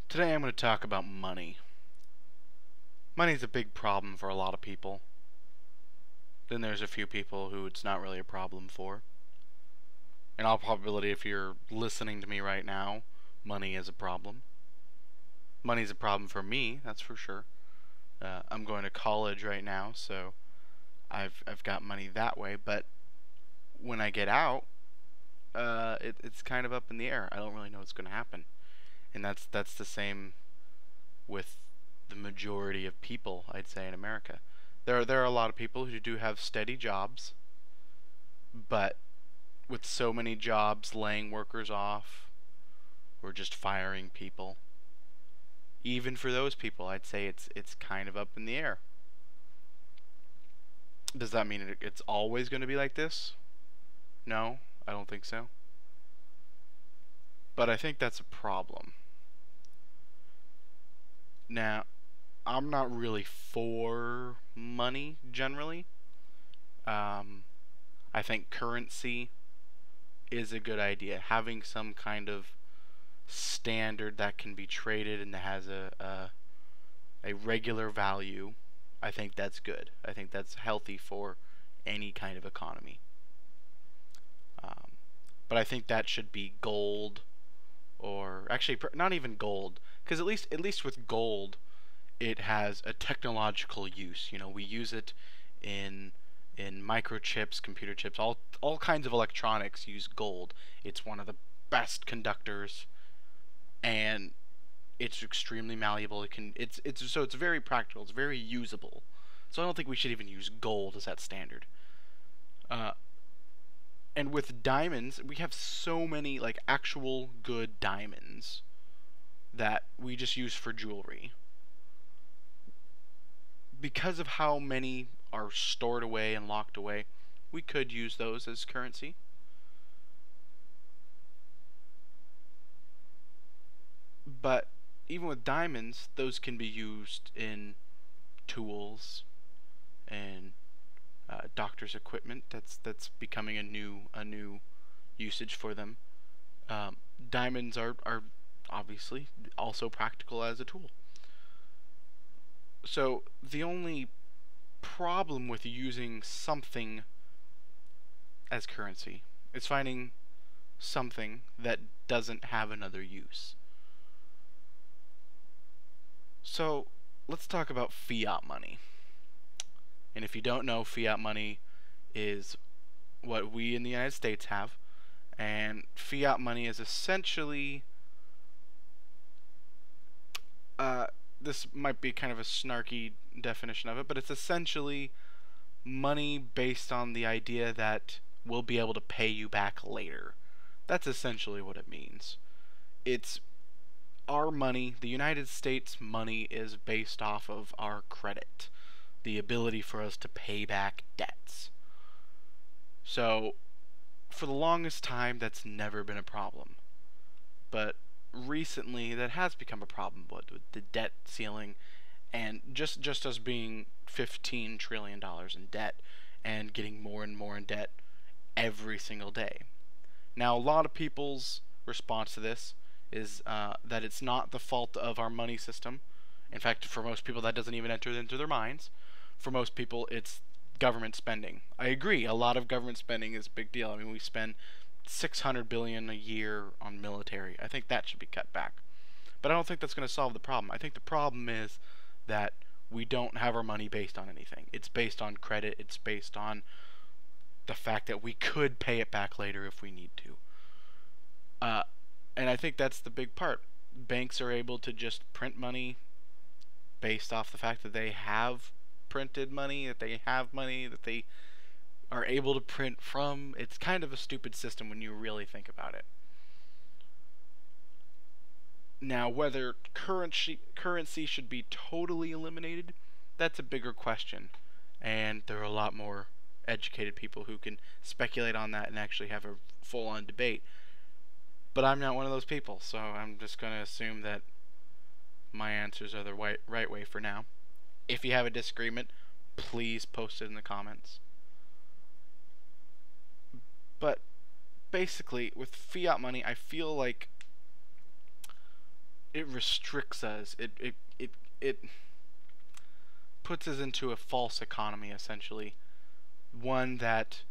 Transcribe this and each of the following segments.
Today I'm going to talk about money. Money is a big problem for a lot of people. Then there's a few people who it's not really a problem for. In all probability, if you're listening to me right now, money is a problem. Money is a problem for me, that's for sure. I'm going to college right now, so I've got money that way. But when I get out, it's kind of up in the air. I don't really know what's going to happen, and that's the same with the majority of people, I'd say, in America. There are a lot of people who do have steady jobs, but with so many jobs laying workers off or just firing people, even for those people, I'd say it's kind of up in the air. Does that mean it's always going to be like this? No, I don't think so. But I think that's a problem. Now, I'm not really for money generally. I think currency is a good idea. Having some kind of standard that can be traded and that has a regular value, I think that's good. I think that's healthy for any kind of economy. Um, but I think that should be gold, or actually not even gold, because at least with gold, it has a technological use. You know, we use it in microchips, computer chips, all kinds of electronics use gold. It's one of the best conductors, and it's extremely malleable. It's very practical. It's very usable. So I don't think we should even use gold as that standard. Uh, and with diamonds, we have so many like actual good diamonds that we just use for jewelry. Because of how many are stored away and locked away, we could use those as currency. But even with diamonds, those can be used in tools and doctor's equipment. That's becoming a new usage for them. Diamonds are obviously also practical as a tool. So the only problem with using something as currency is finding something that doesn't have another use. So let's talk about fiat money. And if you don't know, fiat money is what we in the United States have. And fiat money is essentially, this might be kind of a snarky definition of it, but it's essentially money based on the idea that we'll be able to pay you back later. That's essentially what it means. It's our money, the United States money, is based off of our credit, the ability for us to pay back debts. So, for the longest time, that's never been a problem. But recently, that has become a problem with the debt ceiling, and just us being $15 trillion in debt and getting more and more in debt every single day. Now, a lot of people's response to this is that it's not the fault of our money system. In fact, for most people, that doesn't even enter into their minds. For most people, it's government spending. I agree. A lot of government spending is a big deal. I mean, we spend 600 billion a year on military. I think that should be cut back. But I don't think that's going to solve the problem. I think the problem is that we don't have our money based on anything. It's based on credit. It's based on the fact that we could pay it back later if we need to. And I think that's the big part. Banks are able to just print money based off the fact that they have printed money, that they have money, that they are able to print from. It's kind of a stupid system when you really think about it. Now, whether currency should be totally eliminated, that's a bigger question. And there are a lot more educated people who can speculate on that and actually have a full-on debate. But I'm not one of those people, so I'm just going to assume that my answers are the right way for now. If you have a disagreement, please post it in the comments. But basically, with fiat money, I feel like it restricts us. It puts us into a false economy, essentially. One that,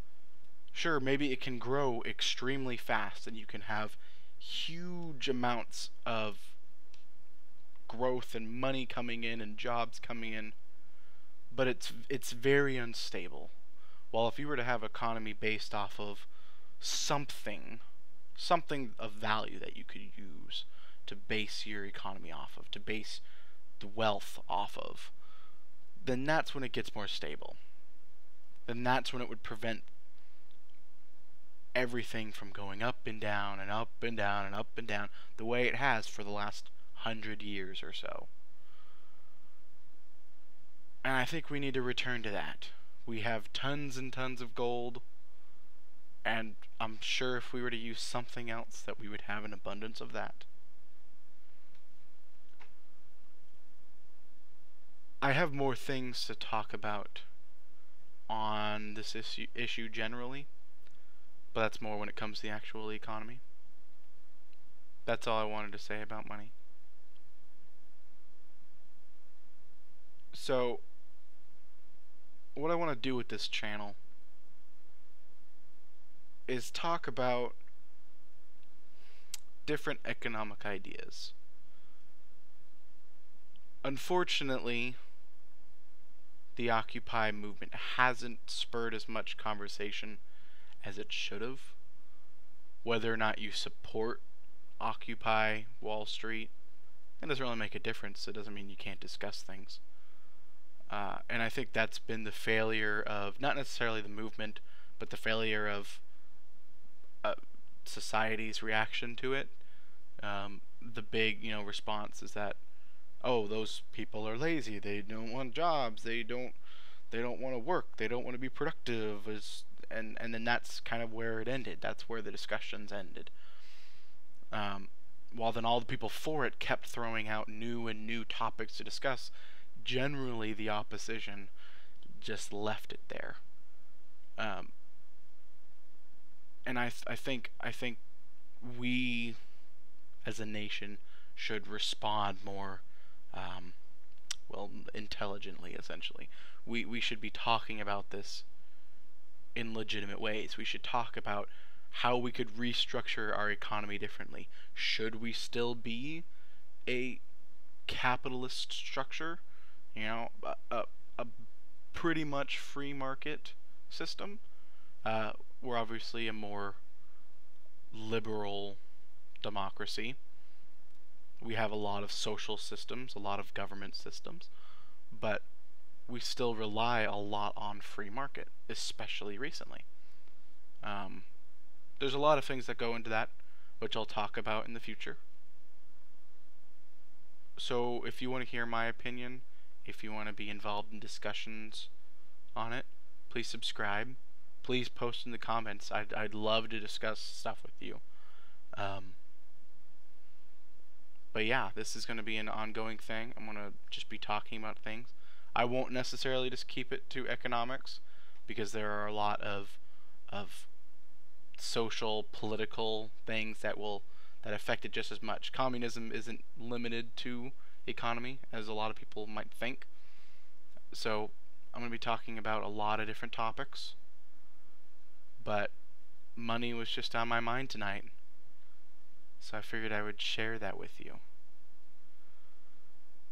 sure, maybe it can grow extremely fast and you can have huge amounts of growth and money coming in and jobs coming in, but it's very unstable. While if you were to have economy based off of something of value that you could use to base your economy off of, to base the wealth off of, then that's when it gets more stable. Then that's when it would prevent everything from going up and down and up and down and up and down the way it has for the last 100 years or so. And I think we need to return to that. We have tons and tons of gold, and I'm sure if we were to use something else that we would have an abundance of that. I have more things to talk about on this issue generally, but that's more when it comes to the actual economy. That's all I wanted to say about money. So, what I want to do with this channel is talk about different economic ideas. Unfortunately, the Occupy movement hasn't spurred as much conversation as it should have. Whether or not you support Occupy Wall Street, it doesn't really make a difference. It doesn't mean you can't discuss things. And I think that's been the failure of, not necessarily the movement, but the failure of society's reaction to it. The big, response is that, oh, those people are lazy. They don't want jobs. They don't want to work. They don't want to be productive. And then that's kind of where it ended. That's where the discussions ended. While then all the people for it kept throwing out new topics to discuss, generally the opposition just left it there. And I think we as a nation should respond more intelligently, essentially. We should be talking about this in legitimate ways. We should talk about how we could restructure our economy differently. Should we still be a capitalist structure? A pretty much free market system. We're obviously a more liberal democracy. We have a lot of social systems, a lot of government systems, but we still rely a lot on free market, especially recently. There's a lot of things that go into that, which I'll talk about in the future. So if you want to hear my opinion, if you want to be involved in discussions on it, please subscribe. Please post in the comments. I'd love to discuss stuff with you. But yeah, this is going to be an ongoing thing. I'm going to just be talking about things. I won't necessarily just keep it to economics, because there are a lot of social, political things that affect it just as much. Communism isn't limited to economy, as a lot of people might think. So I'm going to be talking about a lot of different topics, but money was just on my mind tonight, so I figured I would share that with you.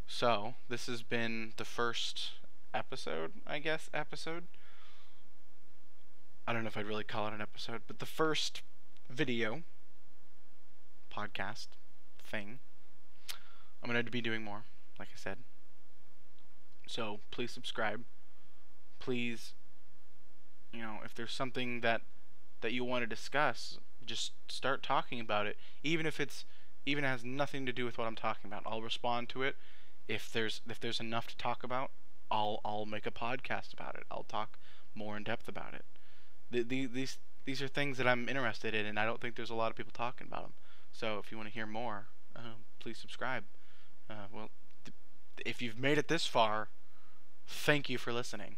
So this has been the first episode, I guess. I don't know if I'd really call it an episode, but the first video podcast thing. I'm going to be doing more, like I said. So please subscribe. Please, if there's something that you want to discuss, just start talking about it. Even if it has nothing to do with what I'm talking about, I'll respond to it. If there's enough to talk about, I'll make a podcast about it. I'll talk more in depth about it. These are things that I'm interested in, and I don't think there's a lot of people talking about them. So if you want to hear more, please subscribe. If you've made it this far, thank you for listening.